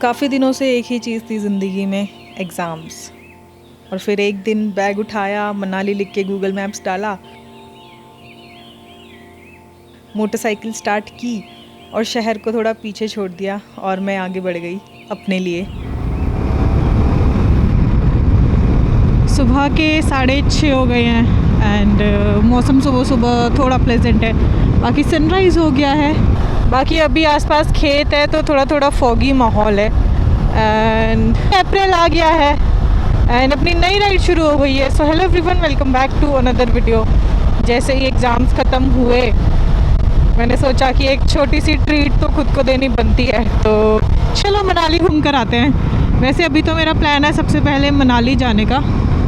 काफ़ी दिनों से एक ही चीज़ थी ज़िंदगी में, एग्ज़ाम्स। और फिर एक दिन बैग उठाया, मनाली लिख के गूगल मैप्स डाला, मोटरसाइकिल स्टार्ट की और शहर को थोड़ा पीछे छोड़ दिया और मैं आगे बढ़ गई अपने लिए। सुबह के 6:30 हो गए हैं एंड मौसम सुबह सुबह थोड़ा प्लेजेंट है, बाकी सनराइज़ हो गया है। बाकी अभी आसपास खेत है तो थोड़ा थोड़ा फॉगी माहौल है एंड अप्रैल आ गया है एंड अपनी नई राइड शुरू हो गई है। So hello everyone, welcome back to another video. जैसे ही एग्ज़ाम्स ख़त्म हुए मैंने सोचा कि एक छोटी सी ट्रीट तो खुद को देनी बनती है, तो चलो मनाली घूम कर आते हैं। वैसे अभी तो मेरा प्लान है सबसे पहले मनाली जाने का,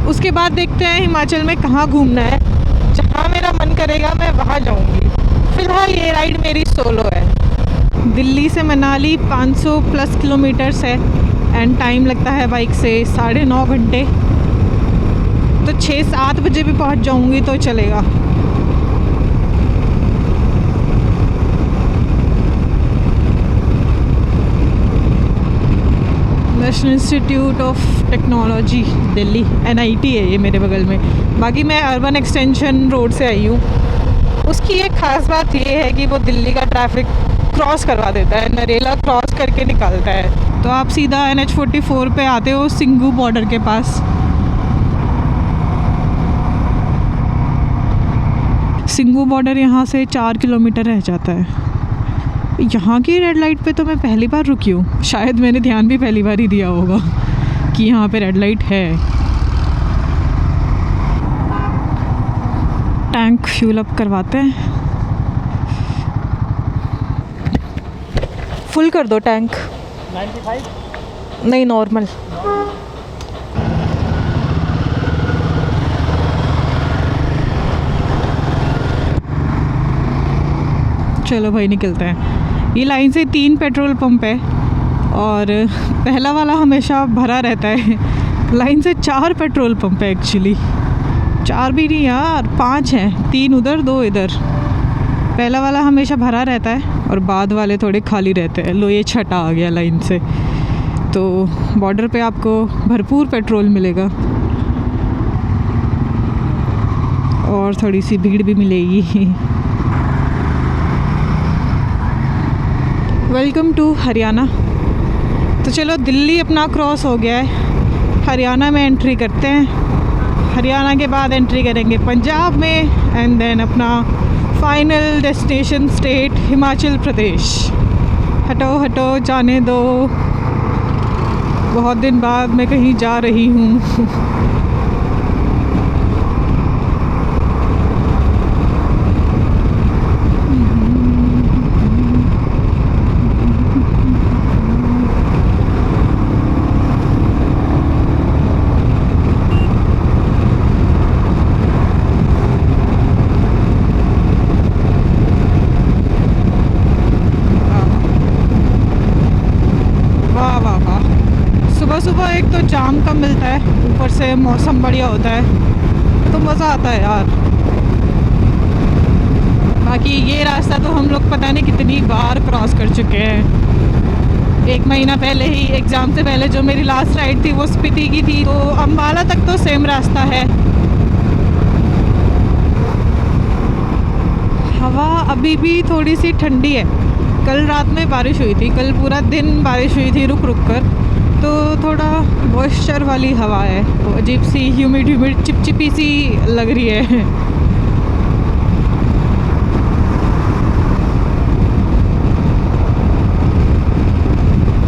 उसके बाद देखते हैं हिमाचल में कहाँ घूमना है। जहाँ मेरा मन करेगा मैं वहाँ जाऊँगी। फ़िलहाल ये राइड मेरी सोलो है। दिल्ली से मनाली 500 प्लस किलोमीटर्स है एंड टाइम लगता है बाइक से 9.5 घंटे। तो 6-7 बजे भी पहुँच जाऊँगी तो चलेगा। National institute of technology Delhi, NIT है ये मेरे बगल में। बाकी मैं अर्बन एक्सटेंशन रोड से आई हूँ। उसकी एक ख़ास बात ये है कि वो दिल्ली का ट्रैफिक क्रॉस करवा देता है, नरेला क्रॉस करके निकालता है। तो आप सीधा NH44 पे आते हो सिंघू बॉर्डर के पास। सिंघू बॉर्डर यहाँ से 4 किलोमीटर रह जाता है। यहाँ की रेड लाइट पे तो मैं पहली बार रुकी हूँ, शायद मैंने ध्यान भी पहली बार ही दिया होगा कि यहाँ पे रेड लाइट है। टैंक फ्यूल अप करवाते हैं। फुल कर दो टैंक। 95? नहीं, नॉर्मल। चलो भाई निकलते हैं। ये लाइन से 3 पेट्रोल पंप है और पहला वाला हमेशा भरा रहता है। लाइन से 4 पेट्रोल पंप है एक्चुअली, 4 भी नहीं यार, 5 हैं, 3 उधर 2 इधर। पहला वाला हमेशा भरा रहता है और बाद वाले थोड़े खाली रहते हैं। लो ये छठा आ गया लाइन से। तो बॉर्डर पे आपको भरपूर पेट्रोल मिलेगा और थोड़ी सी भीड़ भी मिलेगी। Welcome to Haryana. तो चलो दिल्ली अपना क्रॉस हो गया है, हरियाणा में एंट्री करते हैं। हरियाणा के बाद एंट्री करेंगे पंजाब में एंड देन अपना final destination state Himachal Pradesh. हटो हटो, जाने दो, बहुत दिन बाद मैं कहीं जा रही हूँ। सुबह एक तो जाम कम मिलता है, ऊपर से मौसम बढ़िया होता है तो मज़ा आता है यार। बाकी ये रास्ता तो हम लोग पता नहीं कितनी बार क्रॉस कर चुके हैं। 1 महीना पहले ही एग्ज़ाम से पहले जो मेरी लास्ट राइड थी वो स्पीति की थी, तो अम्बाला तक तो सेम रास्ता है। हवा अभी भी थोड़ी सी ठंडी है। कल रात में बारिश हुई थी, कल पूरा दिन बारिश हुई थी रुक रुक कर, तो थोड़ा मॉइस्चर वाली हवा है, तो अजीब सी ह्यूमिड चिपचिपी सी लग रही है।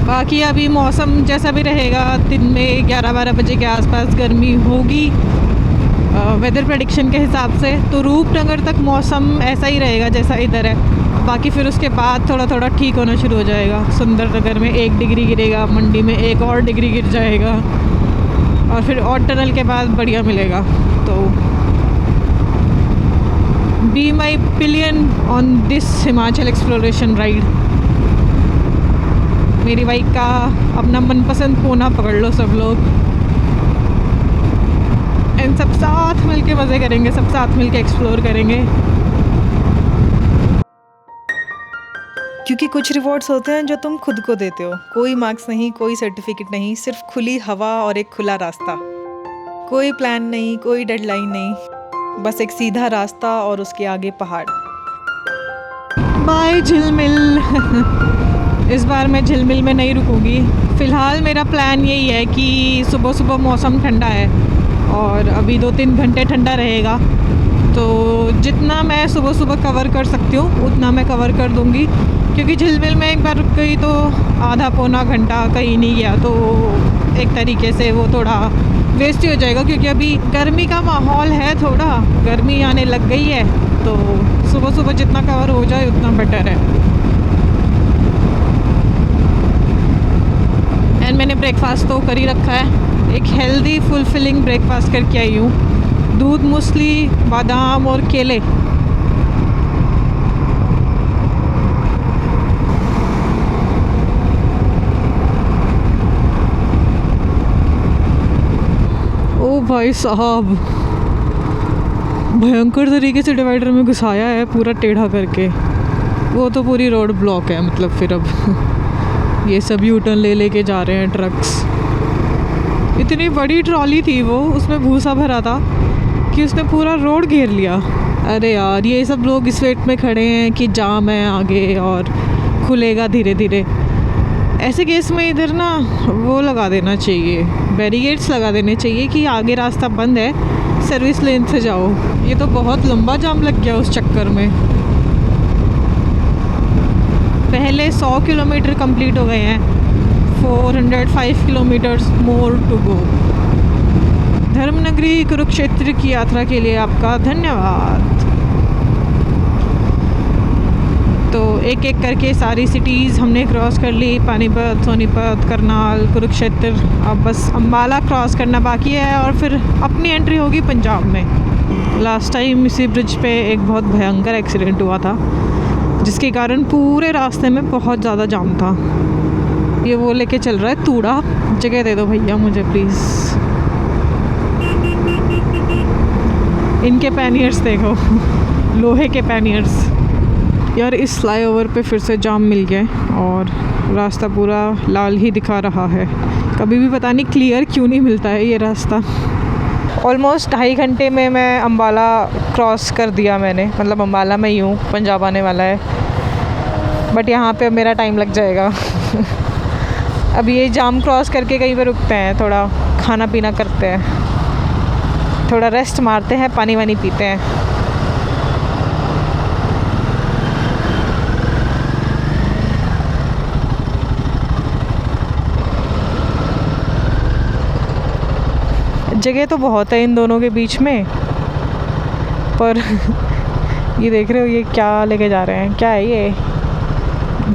बाकी अभी मौसम जैसा भी रहेगा, दिन में 11-12 बजे के आसपास गर्मी होगी वेदर प्रेडिक्शन के हिसाब से। तो रूपनगर तक मौसम ऐसा ही रहेगा जैसा इधर है। बाकी फिर उसके बाद थोड़ा थोड़ा ठीक होना शुरू हो जाएगा। सुंदरनगर में 1 डिग्री गिरेगा, मंडी में 1 और डिग्री गिर जाएगा और फिर और टनल के बाद बढ़िया मिलेगा। तो be my pillion on this Himachal exploration ride. मेरी बाइक का अपना मनपसंद कोना पकड़ लो सब लोग, एंड सब साथ मिलके मज़े करेंगे, सब साथ मिलके एक्सप्लोर करेंगे। क्योंकि कुछ रिवॉर्ड्स होते हैं जो तुम खुद को देते हो। कोई मार्क्स नहीं, कोई सर्टिफिकेट नहीं, सिर्फ खुली हवा और एक खुला रास्ता। कोई प्लान नहीं, कोई डेडलाइन नहीं, बस एक सीधा रास्ता और उसके आगे पहाड़। बाय झिलमिल। इस बार मैं झिलमिल में नहीं रुकूंगी। फ़िलहाल मेरा प्लान यही है कि सुबह सुबह मौसम ठंडा है और अभी 2-3 घंटे ठंडा रहेगा, तो जितना मैं सुबह सुबह कवर कर सकती हूँ उतना मैं कवर कर दूँगी। क्योंकि झिलमिल में एक बार रुक गई तो आधा पौना घंटा कहीं नहीं गया, तो एक तरीके से वो थोड़ा वेस्ट ही हो जाएगा। क्योंकि अभी गर्मी का माहौल है, थोड़ा गर्मी आने लग गई है, तो सुबह सुबह जितना कवर हो जाए उतना बेटर है। एंड मैंने ब्रेकफास्ट तो कर ही रखा है। एक हेल्दी फुलफिलिंग ब्रेकफास्ट करके आई हूँ। दूध, मूसली, बादाम और केले। ओ भाई साहब, भयंकर तरीके से डिवाइडर में घुसाया है पूरा टेढ़ा करके। वो तो पूरी रोड ब्लॉक है, मतलब फिर अब ये सब यू टर्न ले लेके जा रहे हैं ट्रक्स। इतनी बड़ी ट्रॉली थी वो, उसमें भूसा भरा था कि उसने पूरा रोड घेर लिया। अरे यार, ये सब लोग इस वेट में खड़े हैं कि जाम है आगे और खुलेगा धीरे धीरे। ऐसे केस में इधर ना वो लगा देना चाहिए, बैरिकेड्स लगा देने चाहिए कि आगे रास्ता बंद है, सर्विस लेन से जाओ। ये तो बहुत लंबा जाम लग गया उस चक्कर में। पहले 100 किलोमीटर कंप्लीट हो गए हैं, 405 किलोमीटर्स मोर टू गो। धर्मनगरी कुरुक्षेत्र की यात्रा के लिए आपका धन्यवाद। तो एक एक करके सारी सिटीज़ हमने क्रॉस कर ली, पानीपत, सोनीपत, करनाल, कुरुक्षेत्र। अब बस अम्बाला क्रॉस करना बाकी है और फिर अपनी एंट्री होगी पंजाब में। लास्ट टाइम इसी ब्रिज पे एक बहुत भयंकर एक्सीडेंट हुआ था, जिसके कारण पूरे रास्ते में बहुत ज़्यादा जाम था। ये वो लेके चल रहा है तूड़ा। जगह दे दो भैया मुझे प्लीज़। इनके पैनियर्स देखो, लोहे के पैनियर्स। यार, इस फ्लाईओवर पे फिर से जाम मिल गया और रास्ता पूरा लाल ही दिखा रहा है। कभी भी पता नहीं क्लियर क्यों नहीं मिलता है ये रास्ता। ऑलमोस्ट 2.5 घंटे में मैं अम्बाला क्रॉस कर दिया मैंने, मतलब अम्बाला में ही हूँ, पंजाब आने वाला है। बट यहाँ पे मेरा टाइम लग जाएगा। अब ये जाम क्रॉस करके कहीं पे रुकते हैं, थोड़ा खाना पीना करते हैं, थोड़ा रेस्ट मारते हैं, पानी वानी पीते हैं। जगह तो बहुत है इन दोनों के बीच में, पर ये देख रहे हो ये क्या लेके जा रहे हैं? क्या है ये?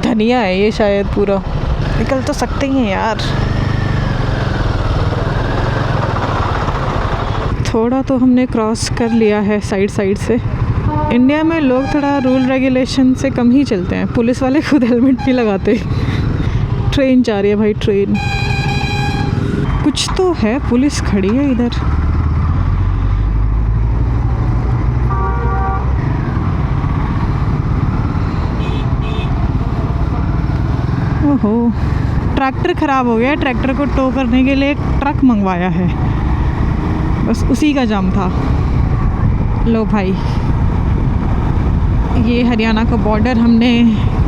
धनिया है ये शायद। पूरा निकल तो सकते ही हैं यार। थोड़ा तो हमने क्रॉस कर लिया है साइड साइड से। इंडिया में लोग थोड़ा रूल रेगुलेशन से कम ही चलते हैं। पुलिस वाले खुद हेलमेट नहीं लगाते। ट्रेन जा रही है भाई, ट्रेन। कुछ तो है, पुलिस खड़ी है इधर। ओहो, ट्रैक्टर ख़राब हो गया। ट्रैक्टर को टो करने के लिए एक ट्रक मंगवाया है, बस उसी का जाम था। लो भाई, ये हरियाणा का बॉर्डर हमने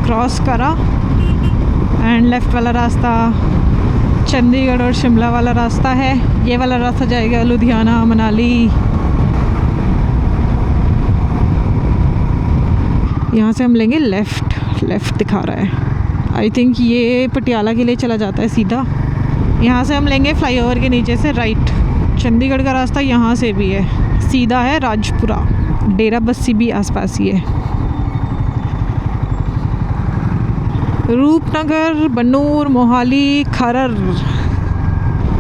क्रॉस करा एंड लेफ़्ट वाला रास्ता चंडीगढ़ और शिमला वाला रास्ता है। ये वाला रास्ता जाएगा लुधियाना, मनाली। यहाँ से हम लेंगे लेफ़्ट दिखा रहा है। आई थिंक ये पटियाला के लिए चला जाता है सीधा। यहाँ से हम लेंगे फ्लाईओवर के नीचे से राइट। चंडीगढ़ का रास्ता यहाँ से भी है, सीधा है राजपुरा। डेरा बस्सी भी आसपास ही है। रूपनगर, बन्नूर, मोहाली, खरर।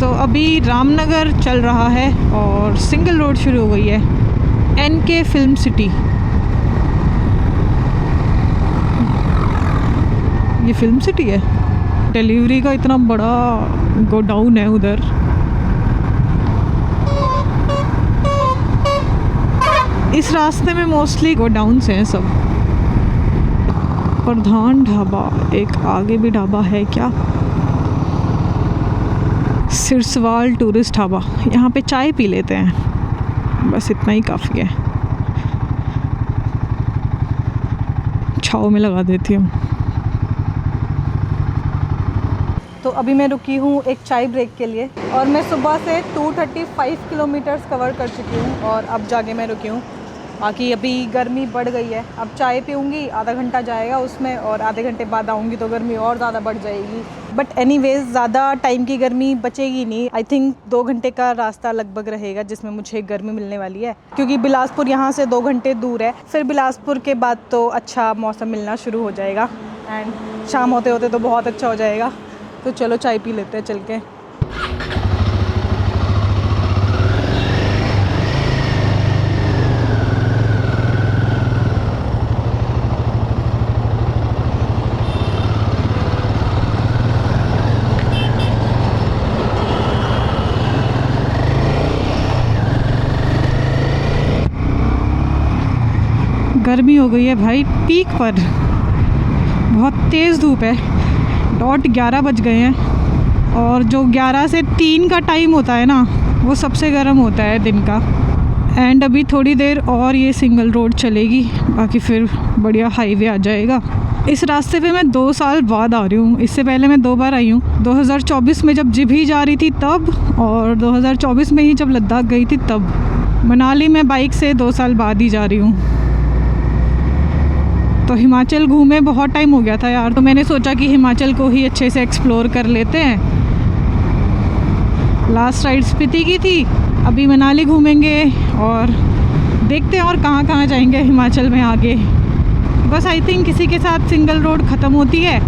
तो अभी रामनगर चल रहा है और सिंगल रोड शुरू हो गई है, NK फिल्म सिटी। ये फिल्म सिटी है। डिलीवरी का इतना बड़ा गोडाउन है उधर। इस रास्ते में मोस्टली गोडाउन्स हैं सब। प्रधान ढाबा, एक आगे भी ढाबा है क्या? सिरसवाल टूरिस्ट ढाबा। यहाँ पे चाय पी लेते हैं, बस इतना ही काफ़ी है। छाव में लगा देती हूँ। तो अभी मैं रुकी हूँ एक चाय ब्रेक के लिए और मैं सुबह से 235 किलोमीटर्स कवर कर चुकी हूँ और अब जाके मैं रुकी हूँ। बाकी अभी गर्मी बढ़ गई है, अब चाय पीऊँगी, आधा घंटा जाएगा उसमें और आधे घंटे बाद आऊँगी तो गर्मी और ज़्यादा बढ़ जाएगी। बट एनीवेज ज़्यादा टाइम की गर्मी बचेगी नहीं। आई थिंक 2 घंटे का रास्ता लगभग रहेगा जिसमें मुझे गर्मी मिलने वाली है, क्योंकि बिलासपुर यहाँ से 2 घंटे दूर है। फिर बिलासपुर के बाद तो अच्छा मौसम मिलना शुरू हो जाएगा एंड शाम होते होते तो बहुत अच्छा हो जाएगा। तो चलो चाय पी लेते हैं चल के। गर्मी हो गई है भाई पीक पर, बहुत तेज़ धूप है। डॉट 11 बज गए हैं और जो 11 से 3 का टाइम होता है ना, वो सबसे गर्म होता है दिन का। एंड अभी थोड़ी देर और ये सिंगल रोड चलेगी, बाकी फिर बढ़िया हाईवे आ जाएगा। इस रास्ते पे मैं 2 साल बाद आ रही हूँ, इससे पहले मैं 2 बार आई हूँ। 2024 में जब जिभी जा रही थी तब, और 2024 में ही जब लद्दाख गई थी तब। मनाली में बाइक से 2 साल बाद ही जा रही हूँ। तो हिमाचल घूमे बहुत टाइम हो गया था यार, तो मैंने सोचा कि हिमाचल को ही अच्छे से एक्सप्लोर कर लेते हैं। लास्ट राइड स्पीति की थी, अभी मनाली घूमेंगे और देखते हैं और कहाँ जाएंगे हिमाचल में आगे। बस आई थिंक किसी के साथ सिंगल रोड ख़त्म होती है,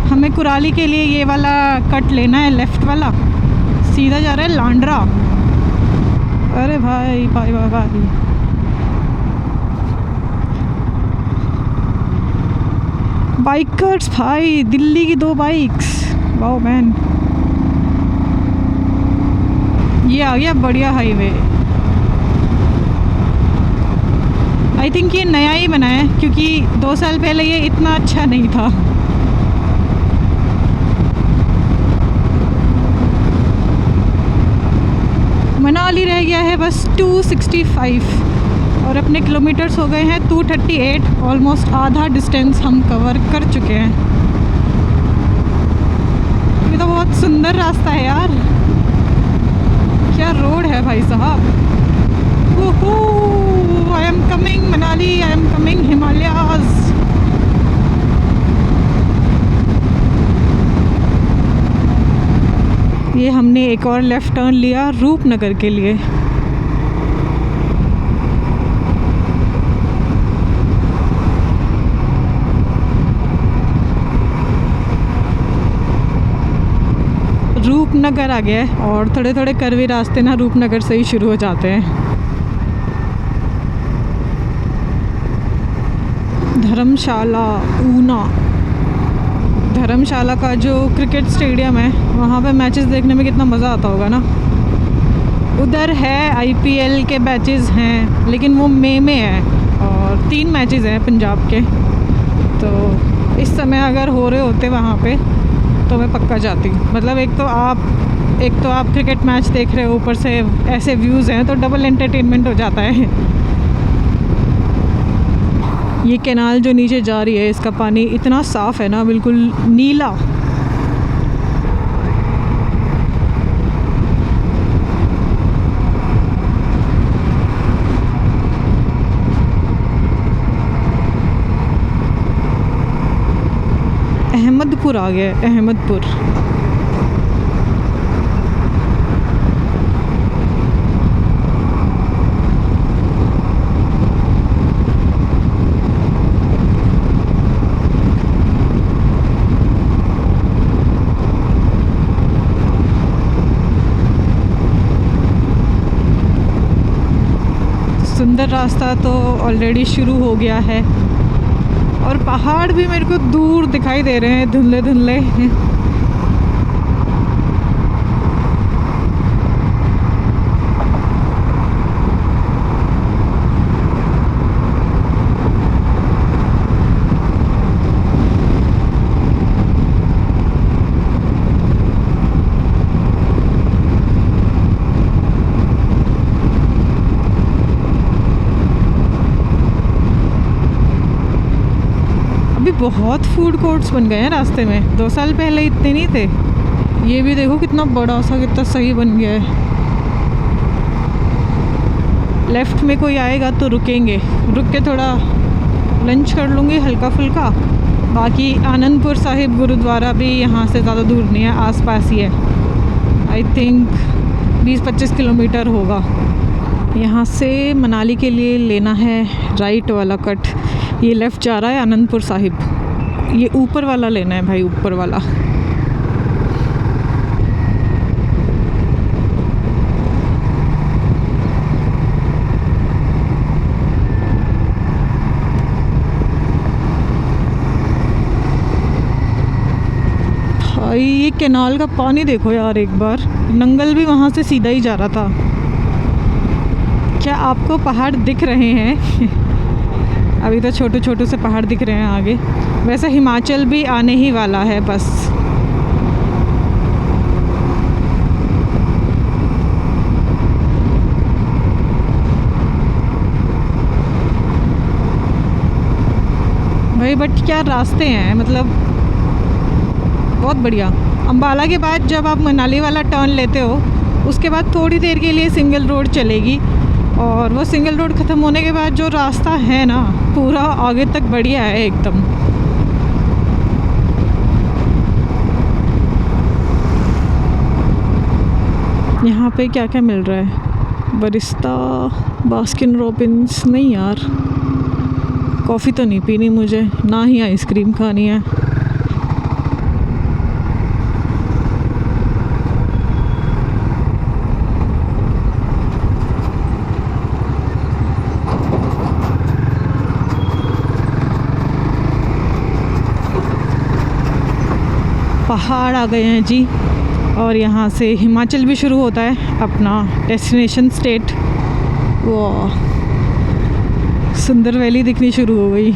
हमें कुराली के लिए ये वाला कट लेना है, लेफ़्ट वाला सीधा जा रहा है लांडरा। अरे भाई भाई भाई भाई, बाइकर्स भाई, दिल्ली की 2 बाइक्स, वाओ मैन। ये आ गया बढ़िया हाईवे। आई थिंक ये नया ही बना है, क्योंकि 2 साल पहले ये इतना अच्छा नहीं था। मनाली रह गया है बस 265 और अपने किलोमीटर्स हो गए हैं 238। ऑलमोस्ट आधा डिस्टेंस हम कवर कर चुके हैं। ये तो बहुत सुंदर रास्ता है यार, क्या रोड है भाई साहब। I am coming Manali, I am coming Himalayas. ये हमने एक और लेफ़्ट टर्न लिया रूपनगर के लिए। रूपनगर आ गया है और थोड़े थोड़े करवे रास्ते ना रूपनगर से ही शुरू हो जाते हैं। धर्मशाला ऊना, धर्मशाला का जो क्रिकेट स्टेडियम है वहाँ पे मैचेस देखने में कितना मज़ा आता होगा ना। उधर है IPL के मैचेस हैं, लेकिन वो मई में है और 3 मैचेस हैं पंजाब के। तो इस समय अगर हो रहे होते वहाँ पे तो मैं पक्का जाती। मतलब एक तो आप क्रिकेट मैच देख रहे हो, ऊपर से ऐसे व्यूज़ हैं तो डबल एंटरटेनमेंट हो जाता है। ये कैनाल जो नीचे जा रही है, इसका पानी इतना साफ़ है ना, बिल्कुल नीला। अहमदपुर आ गया, अहमदपुर। सुंदर रास्ता तो ऑलरेडी शुरू हो गया है और पहाड़ भी मेरे को दूर दिखाई दे रहे हैं, धुंधले धुंधले। बहुत फूड कोर्ट्स बन गए हैं रास्ते में, 2 साल पहले इतने नहीं थे। ये भी देखो कितना बड़ा सा, कितना सही बन गया है। लेफ़्ट में कोई आएगा तो रुकेंगे, रुक के थोड़ा लंच कर लूँगी हल्का फुल्का। बाकी आनंदपुर साहिब गुरुद्वारा भी यहाँ से ज़्यादा दूर नहीं है, आसपास ही है। आई थिंक 20-25 किलोमीटर होगा। यहाँ से मनाली के लिए लेना है राइट वाला कट। ये लेफ़्ट जा रहा है आनंदपुर साहिब। ये ऊपर वाला लेना है भाई, ऊपर वाला। ये कैनाल का पानी देखो यार एक बार। नंगल भी वहाँ से सीधा ही जा रहा था। क्या आपको पहाड़ दिख रहे हैं? अभी तो छोटे छोटे से पहाड़ दिख रहे हैं आगे। वैसे हिमाचल भी आने ही वाला है बस। भाई बट क्या रास्ते हैं, मतलब बहुत बढ़िया। अंबाला के बाद जब आप मनाली वाला टर्न लेते हो, उसके बाद थोड़ी देर के लिए सिंगल रोड चलेगी, और वो सिंगल रोड ख़त्म होने के बाद जो रास्ता है ना, पूरा आगे तक बढ़िया है एकदम। यहाँ पे क्या क्या मिल रहा है? Barista, Baskin Robbins. नहीं यार, कॉफ़ी तो नहीं पीनी मुझे, ना ही आइसक्रीम खानी है। पहाड़ आ गए हैं जी, और यहाँ से हिमाचल भी शुरू होता है, अपना डेस्टिनेशन स्टेट। वाह, सुंदर वैली दिखनी शुरू हो गई।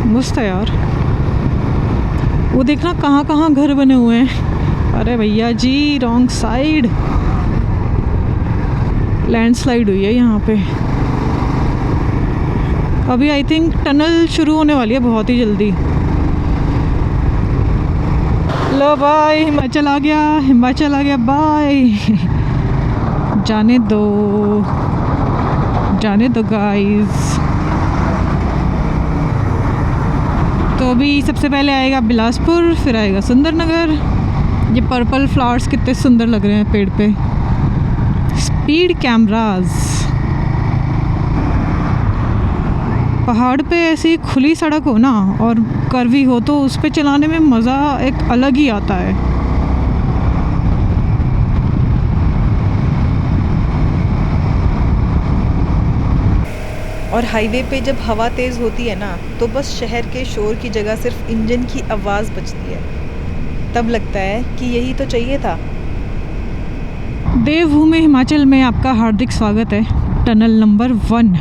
मस्त है यार। वो देखना कहाँ कहाँ घर बने हुए हैं। अरे भैया जी, रॉन्ग साइड। लैंडस्लाइड हुई है यहाँ पे। अभी आई थिंक टनल शुरू होने वाली है बहुत ही जल्दी। लो बाय, हिमाचल आ गया, हिमाचल आ गया, बाय। जाने दो, जाने दो गाइस। तो अभी सबसे पहले आएगा बिलासपुर, फिर आएगा सुंदरनगर। ये पर्पल फ्लावर्स कितने सुंदर लग रहे हैं पेड़ पे। Speed cameras. पहाड़ पे ऐसी खुली सड़क हो ना और कर्वी हो तो उस पे चलाने में मज़ा एक अलग ही आता है। और हाईवे पे जब हवा तेज़ होती है ना, तो बस शहर के शोर की जगह सिर्फ इंजन की आवाज़ बजती है। तब लगता है कि यही तो चाहिए था। देवभूमि हिमाचल में आपका हार्दिक स्वागत है। Tunnel number 1।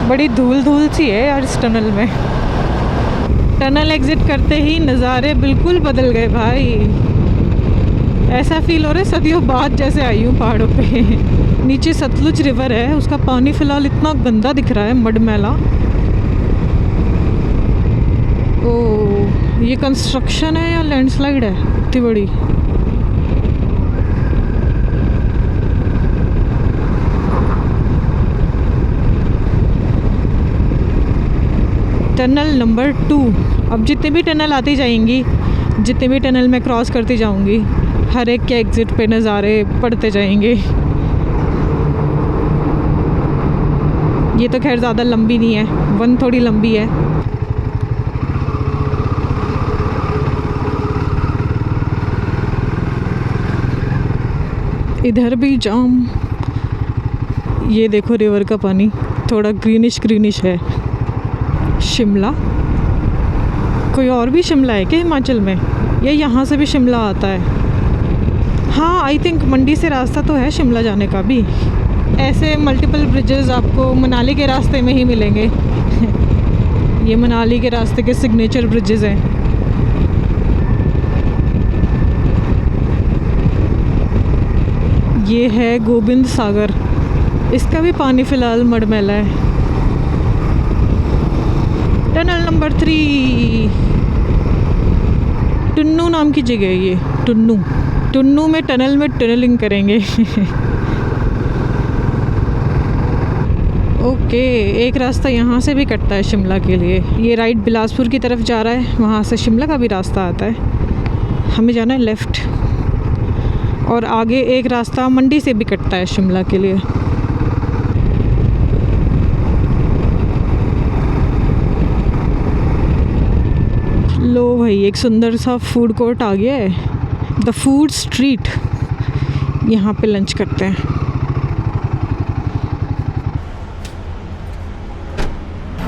बड़ी धूल धूल सी है यार इस टनल में। टनल एग्जिट करते ही नज़ारे बिल्कुल बदल गए भाई। ऐसा फील हो रहा है सदियों बाद जैसे आई हूँ पहाड़ों पे। नीचे सतलुज रिवर है, उसका पानी फ़िलहाल इतना गंदा दिख रहा है, मड मैला। ओह, ये कंस्ट्रक्शन है या लैंडस्लाइड है इतनी बड़ी? Tunnel number 2। अब जितने भी टनल आती जाएंगी, जितने भी टनल मैं क्रॉस करती जाऊंगी, हर एक के एग्ज़िट पे नज़ारे पड़ते जाएंगे। ये तो खैर ज़्यादा लंबी नहीं है, 1 थोड़ी लंबी है। इधर भी जाम। ये देखो रिवर का पानी थोड़ा ग्रीनिश ग्रीनिश है। शिमला, कोई और भी शिमला है क्या हिमाचल में, या यहाँ से भी शिमला आता है? हाँ, आई थिंक मंडी से रास्ता तो है शिमला जाने का भी। ऐसे मल्टीपल ब्रिजेस आपको मनाली के रास्ते में ही मिलेंगे। ये मनाली के रास्ते के सिग्नेचर ब्रिजेस हैं। ये है गोबिंद सागर, इसका भी पानी फ़िलहाल मड़मैला है। टनल नंबर 3, टुन्नू नाम की जगह है ये। टुन्नू में टनल में टनलिंग करेंगे। ओके, एक रास्ता यहाँ से भी कटता है शिमला के लिए। ये राइट बिलासपुर की तरफ जा रहा है, वहाँ से शिमला का भी रास्ता आता है। हमें जाना है लेफ़्ट, और आगे एक रास्ता मंडी से भी कटता है शिमला के लिए। लो भाई, एक सुंदर सा फूड कोर्ट आ गया है, द फूड स्ट्रीट। यहाँ पे लंच करते हैं।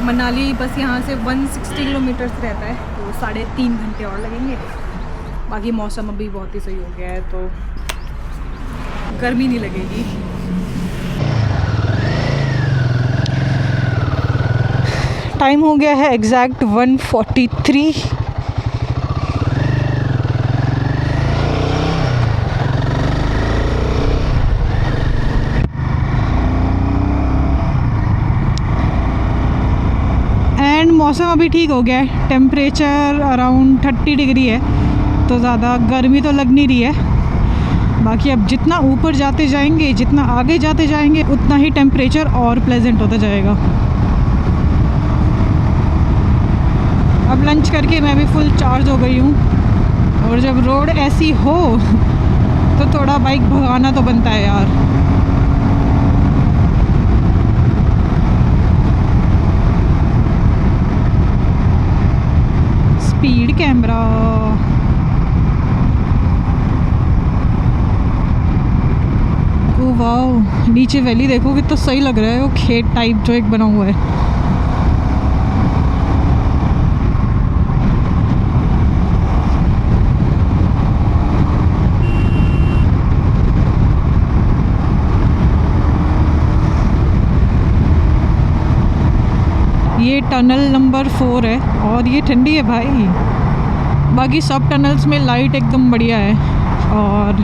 मनाली बस यहाँ से 160 किलोमीटर रहता है, तो 3.5 घंटे और लगेंगे। बाकी मौसम अभी बहुत ही सही हो गया है, तो गर्मी नहीं लगेगी। टाइम हो गया है एग्जैक्ट 1:43। एंड मौसम अभी ठीक हो गया है, टेम्परेचर अराउंड 30 डिग्री है, तो ज़्यादा गर्मी तो लग नहीं रही है। बाकी अब जितना ऊपर जाते जाएंगे, जितना आगे जाते जाएंगे, उतना ही टेम्परेचर और प्लेजेंट होता जाएगा। अब लंच करके मैं भी फुल चार्ज हो गई हूँ, और जब रोड ऐसी हो तो थोड़ा बाइक भगाना तो बनता है यार। Speed camera. ओ वाह, नीचे वैली देखो कितना सही लग रहा है, वो खेत टाइप जो एक बना हुआ है। ये टनल नंबर 4 है, और ये ठंडी है भाई। बाकी सब टनल्स में लाइट एकदम बढ़िया है, और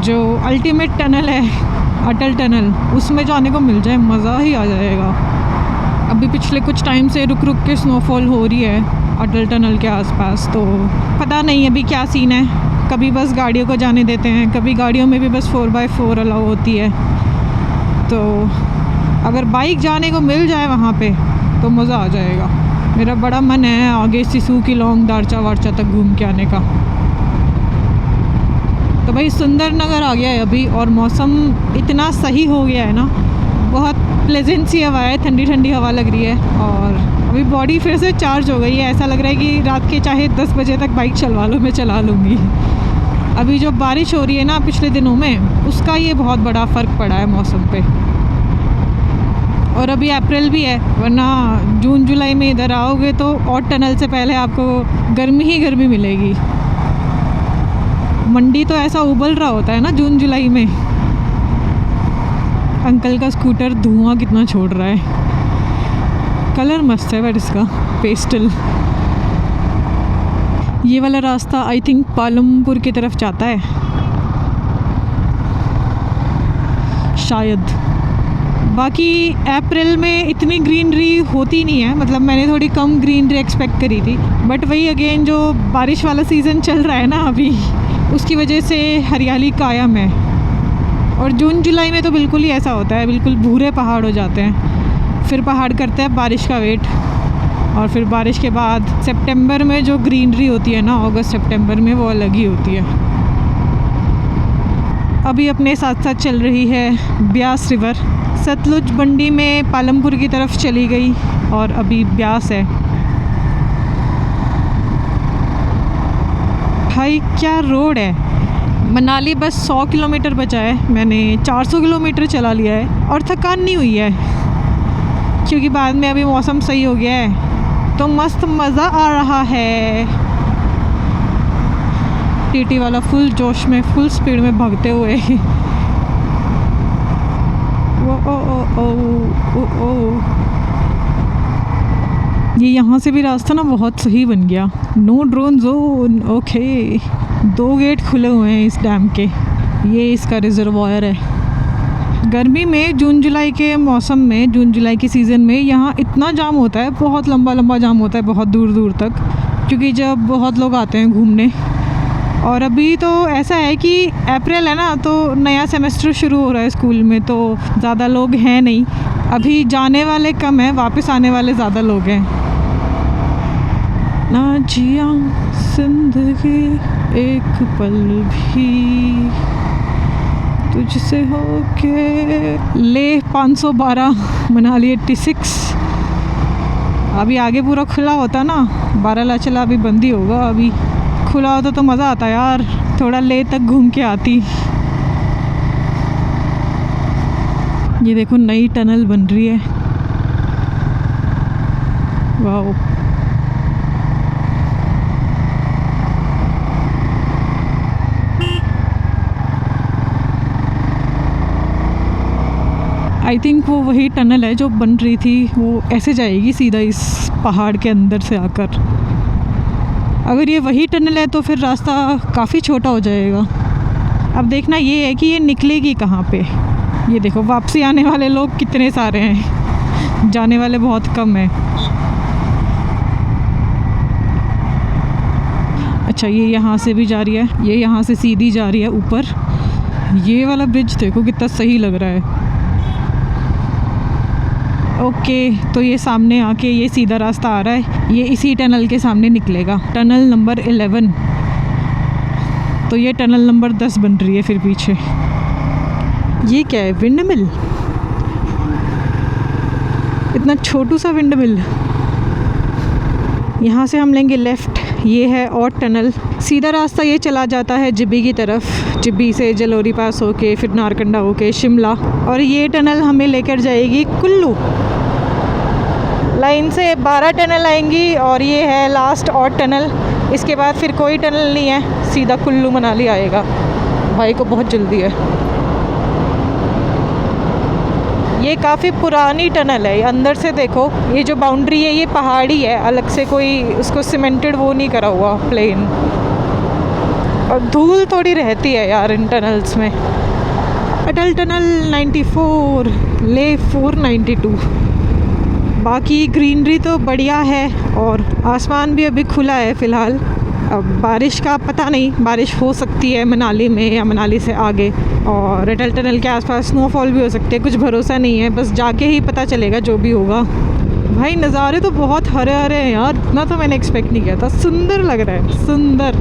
जो अल्टीमेट टनल है अटल टनल, उसमें जाने को मिल जाए मज़ा ही आ जाएगा। अभी पिछले कुछ टाइम से रुक रुक के स्नोफॉल हो रही है अटल टनल के आसपास, तो पता नहीं अभी क्या सीन है। कभी बस गाड़ियों को जाने देते हैं, कभी गाड़ियों में भी बस 4x4 अलाउ होती है। तो अगर बाइक जाने को मिल जाए वहाँ पे तो मज़ा आ जाएगा। मेरा बड़ा मन है आगे सिसु की लॉन्ग दारचा वारचा तक घूम के आने का। तो भाई सुंदर नगर आ गया है अभी, और मौसम इतना सही हो गया है ना, बहुत प्लेजेंट सी हवा है, ठंडी ठंडी हवा लग रही है। और अभी बॉडी फिर से चार्ज हो गई है, ऐसा लग रहा है कि रात के चाहे 10 बजे तक बाइक चलवा लो, मैं चला लूँगी। अभी जो बारिश हो रही है ना पिछले दिनों में, उसका ये बहुत बड़ा फ़र्क पड़ा है मौसम पे। और अभी अप्रैल भी है, वरना जून जुलाई में इधर आओगे तो और टनल से पहले आपको गर्मी ही गर्मी मिलेगी। मंडी तो ऐसा उबल रहा होता है ना जून जुलाई में। अंकल का स्कूटर धुआं कितना छोड़ रहा है, कलर मस्त है बट इसका पेस्टल। ये वाला रास्ता आई थिंक पालमपुर की तरफ जाता है शायद। बाकी अप्रैल में इतनी ग्रीनरी होती नहीं है, मतलब मैंने थोड़ी कम ग्रीनरी एक्सपेक्ट करी थी, बट वही अगेन जो बारिश वाला सीज़न चल रहा है ना अभी, उसकी वजह से हरियाली कायम है। और जून जुलाई में तो बिल्कुल ही ऐसा होता है, बिल्कुल भूरे पहाड़ हो जाते हैं। फिर पहाड़ करते हैं बारिश का वेट, और फिर बारिश के बाद सितंबर में जो ग्रीनरी होती है ना, अगस्त सितंबर में, वो अलग ही होती है। अभी अपने साथ साथ चल रही है ब्यास रिवर। सतलुज मंडी में पालमपुर की तरफ चली गई, और अभी ब्यास है। भाई क्या रोड है। मनाली बस 100 किलोमीटर बचा है, मैंने 400 किलोमीटर चला लिया है, और थकान नहीं हुई है, क्योंकि बाद में अभी मौसम सही हो गया है, तो मस्त मज़ा आ रहा है। टीटी वाला फुल जोश में, फुल स्पीड में भागते हुए ओ ओ ओ ओ ओ। ये यहाँ से भी रास्ता ना बहुत सही बन गया। No drone zone. Okay, 2 gate खुले हुए हैं इस डैम के। ये इसका रिजर्वायर है। गर्मी में जून जुलाई के मौसम में, जून जुलाई के सीज़न में यहाँ इतना जाम होता है, बहुत लंबा लंबा जाम होता है, बहुत दूर दूर तक, क्योंकि जब बहुत लोग आते हैं घूमने। और अभी तो ऐसा है कि अप्रैल है ना, तो नया सेमेस्टर शुरू हो रहा है स्कूल में, तो ज़्यादा लोग हैं नहीं। अभी जाने वाले कम हैं, वापस आने वाले ज़्यादा लोग हैं। ना जिया जिंदगी एक पल भी तुझसे होके। ले 512, मनाली 86। अभी आगे पूरा खुला होता ना, बारालाचला अभी बंद ही होगा। अभी खुला होता तो मज़ा आता यार, थोड़ा ले तक घूम के आती। ये देखो नई टनल बन रही है, वाओ। आई थिंक वो वही टनल है जो बन रही थी, वो ऐसे जाएगी सीधा इस पहाड़ के अंदर से आकर। अगर ये वही टनल है तो फिर रास्ता काफ़ी छोटा हो जाएगा। अब देखना ये है कि ये निकलेगी कहाँ पे। ये देखो वापसी आने वाले लोग कितने सारे हैं, जाने वाले बहुत कम हैं। अच्छा, ये यहाँ से भी जा रही है, ये यहाँ से सीधी जा रही है ऊपर। ये वाला ब्रिज देखो कितना सही लग रहा है। ओके, तो ये सामने आके ये सीधा रास्ता आ रहा है, ये इसी टनल के सामने निकलेगा, टनल नंबर 11। तो ये टनल नंबर 10 बन रही है फिर पीछे। ये क्या है, विंड मिल? इतना छोटू सा विंड मिल। यहाँ से हम लेंगे लेफ़्ट, ये है और टनल। सीधा रास्ता ये चला जाता है जिब्बी की तरफ, जिब्बी से जलोरी पास होके फिर नारकंडा होके शिमला। और ये टनल हमें लेकर जाएगी कुल्लू। लाइन से 12 टनल आएंगी और ये है लास्ट और टनल। इसके बाद फिर कोई टनल नहीं है, सीधा कुल्लू मनाली आएगा। भाई को बहुत जल्दी है। ये काफ़ी पुरानी टनल है, अंदर से देखो, ये जो बाउंड्री है ये पहाड़ी है, अलग से कोई उसको सीमेंटेड वो नहीं करा हुआ, प्लेन। और धूल थोड़ी रहती है यार इन टनल्स में। अटल टनल 94, ले 492। बाकी ग्रीनरी तो बढ़िया है और आसमान भी अभी खुला है फ़िलहाल। अब बारिश का पता नहीं, बारिश हो सकती है मनाली में या मनाली से आगे। और अटल टनल के आसपास स्नोफॉल भी हो सकती है, कुछ भरोसा नहीं है, बस जाके ही पता चलेगा जो भी होगा। भाई नज़ारे तो बहुत हरे हरे हैं यार, इतना तो मैंने एक्सपेक्ट नहीं किया था। सुंदर लग रहा है, सुंदर,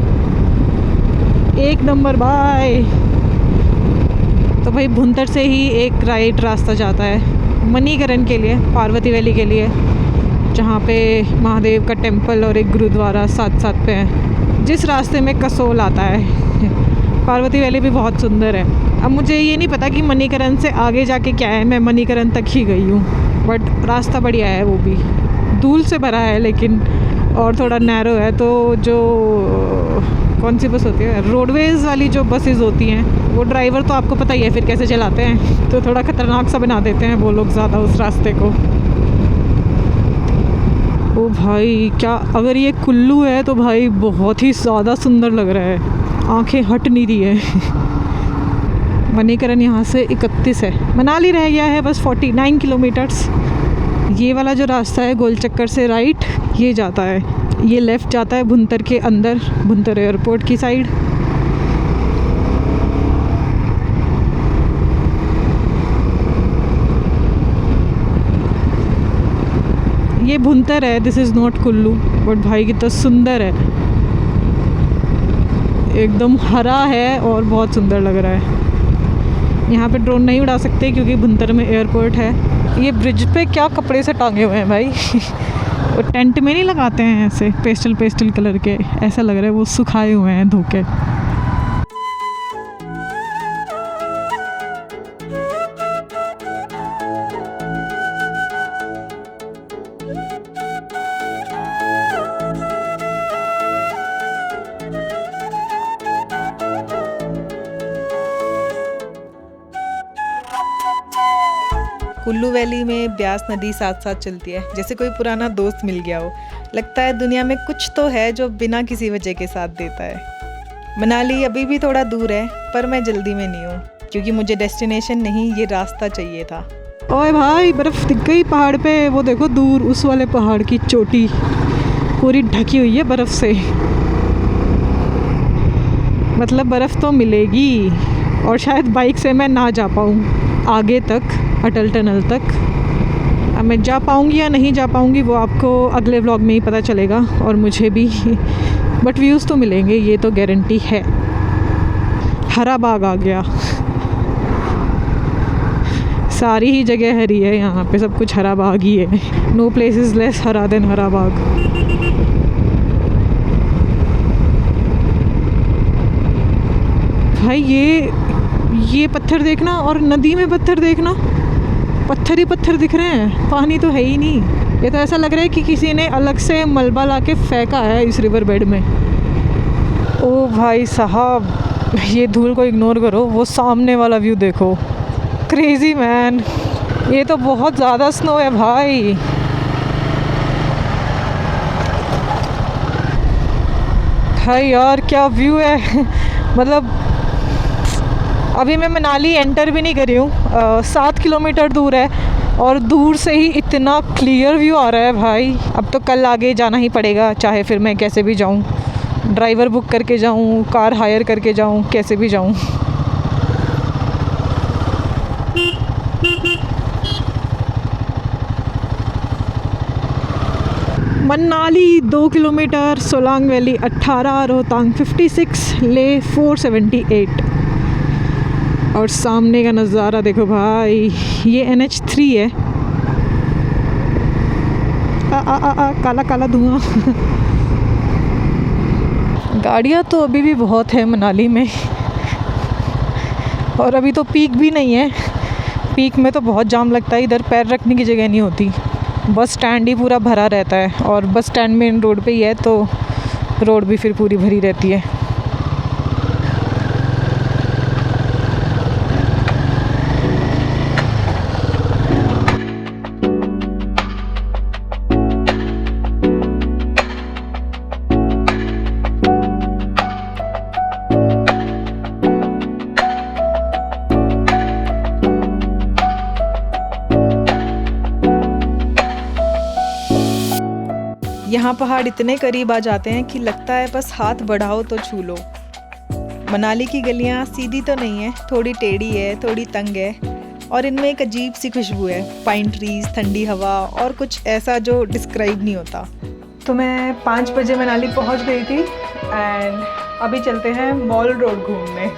एक नंबर। बाय। तो भाई भुंतर से ही एक राइट रास्ता जाता है मणिकरण के लिए, पार्वती वैली के लिए, जहाँ पे महादेव का टेम्पल और एक गुरुद्वारा साथ साथ पे है, जिस रास्ते में कसोल आता है। पार्वती वैली भी बहुत सुंदर है। अब मुझे ये नहीं पता कि मणिकरण से आगे जाके क्या है, मैं मणिकरण तक ही गई हूँ, बट रास्ता बढ़िया है। वो भी धूल से भरा है लेकिन, और थोड़ा नैरो है। तो जो कौन सी बस होती है, रोडवेज़ वाली जो बसेस होती हैं, वो ड्राइवर तो आपको पता ही है फिर कैसे चलाते हैं, तो थोड़ा ख़तरनाक सा बना देते हैं वो लोग ज़्यादा उस रास्ते को। ओ भाई, क्या अगर ये कुल्लू है तो भाई बहुत ही ज़्यादा सुंदर लग रहा है, आंखें हट नहीं रही है। मणिकरण यहाँ से 31 है, मनाली रह गया है बस 49 किलोमीटर्स। ये वाला जो रास्ता है गोल चक्कर से राइट, ये जाता है, ये लेफ़्ट जाता है भुंतर के अंदर, भुंतर एयरपोर्ट की साइड। ये भुंतर है, this is not Kullu, but भाई कितना सुंदर है, एकदम हरा है और बहुत सुंदर लग रहा है। यहाँ पे ड्रोन नहीं उड़ा सकते क्योंकि भुंतर में एयरपोर्ट है। ये ब्रिज पे क्या कपड़े से टांगे हुए हैं भाई वो टेंट में नहीं लगाते हैं ऐसे पेस्टल पेस्टल कलर के, ऐसा लग रहा है वो सुखाए हुए हैं धोके। कुल्लू वैली में ब्यास नदी साथ साथ चलती है, जैसे कोई पुराना दोस्त मिल गया हो। लगता है दुनिया में कुछ तो है जो बिना किसी वजह के साथ देता है। मनाली अभी भी थोड़ा दूर है, पर मैं जल्दी में नहीं हूँ, क्योंकि मुझे डेस्टिनेशन नहीं, ये रास्ता चाहिए था। ओए भाई, बर्फ़ दिख गई पहाड़ पे। वो देखो दूर उस वाले पहाड़ की चोटी पूरी ढकी हुई है बर्फ़ से। मतलब बर्फ़ तो मिलेगी, और शायद बाइक से मैं ना जा पाऊँ आगे तक, अटल टनल तक। अब मैं जा पाऊँगी या नहीं जा पाऊँगी वो आपको अगले व्लॉग में ही पता चलेगा, और मुझे भी। बट व्यूज़ तो मिलेंगे, ये तो गारंटी है। हरा बाग आ गया, सारी ही जगह हरी है यहाँ पे, सब कुछ हरा बाग ही है। नो प्लेस इज़ लेस हरा देन हरा बाग। भाई ये पत्थर देखना, और नदी में पत्थर देखना, पत्थर ही पत्थर दिख रहे हैं, पानी तो है ही नहीं। ये तो ऐसा लग रहा है कि किसी ने अलग से मलबा लाके फेंका है इस रिवर बेड में। ओ भाई साहब, ये धूल को इग्नोर करो, वो सामने वाला व्यू देखो, क्रेजी मैन। ये तो बहुत ज़्यादा स्नो है भाई। भाई यार क्या व्यू है। मतलब अभी मैं मनाली एंटर भी नहीं करी हूँ, 7 किलोमीटर दूर है, और दूर से ही इतना क्लियर व्यू आ रहा है भाई। अब तो कल आगे जाना ही पड़ेगा, चाहे फिर मैं कैसे भी जाऊँ, ड्राइवर बुक करके जाऊँ, कार हायर करके जाऊँ, कैसे भी जाऊँ। मनाली 2 किलोमीटर, सोलांग वैली 18, रोहतांग 56, ले 478। और सामने का नज़ारा देखो भाई, ये NH3 है। काला काला धुआं। गाड़ियाँ तो अभी भी बहुत है मनाली में, और अभी तो पीक भी नहीं है। पीक में तो बहुत जाम लगता है, इधर पैर रखने की जगह नहीं होती। बस स्टैंड ही पूरा भरा रहता है, और बस स्टैंड मेन रोड पे ही है, तो रोड भी फिर पूरी भरी रहती है। यहाँ पहाड़ इतने करीब आ जाते हैं कि लगता है बस हाथ बढ़ाओ तो छू लो। मनाली की गलियाँ सीधी तो नहीं है, थोड़ी टेढ़ी है, थोड़ी तंग है, और इनमें एक अजीब सी खुशबू है, पाइन ट्रीज, ठंडी हवा और कुछ ऐसा जो डिस्क्राइब नहीं होता। तो मैं 5 बजे मनाली पहुँच गई थी, एंड अभी चलते हैं मॉल रोड घूमने।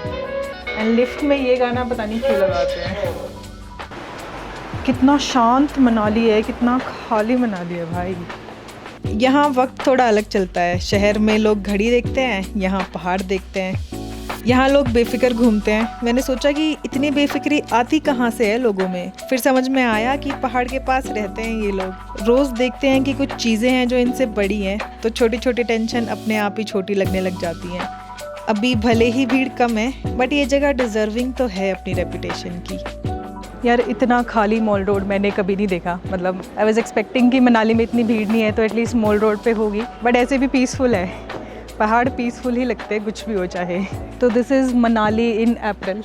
एंड लिफ्ट में ये गाना पता नहीं क्यों लगाते हैं। कितना शांत मनाली है, कितना खाली मनाली है भाई। यहाँ वक्त थोड़ा अलग चलता है। शहर में लोग घड़ी देखते हैं, यहाँ पहाड़ देखते हैं। यहाँ लोग बेफिक्र घूमते हैं। मैंने सोचा कि इतनी बेफिक्री आती कहाँ से है लोगों में। फिर समझ में आया कि पहाड़ के पास रहते हैं ये लोग। रोज़ देखते हैं कि कुछ चीज़ें हैं जो इनसे बड़ी हैं, तो छोटी छोटी टेंशन अपने आप ही छोटी लगने लग जाती हैं। अभी भले ही भीड़ कम है, बट ये जगह डिज़र्विंग तो है अपनी रेपुटेशन की। यार इतना खाली मॉल रोड मैंने कभी नहीं देखा। मतलब आई वाज एक्सपेक्टिंग कि मनाली में इतनी भीड़ नहीं है तो एटलीस्ट मॉल रोड पे होगी, बट ऐसे भी पीसफुल है। पहाड़ पीसफुल ही लगते हैं, कुछ भी हो चाहे। तो दिस इज़ मनाली इन अप्रैल।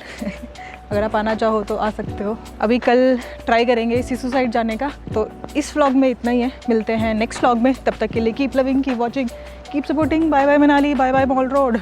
अगर आप आना चाहो तो आ सकते हो। अभी कल ट्राई करेंगे सिसु साइड जाने का। तो इस व्लॉग में इतना ही है, मिलते हैं नेक्स्ट व्लॉग में। तब तक के लिए keep loving, keep watching, keep supporting. Bye bye Manali, bye bye mall road.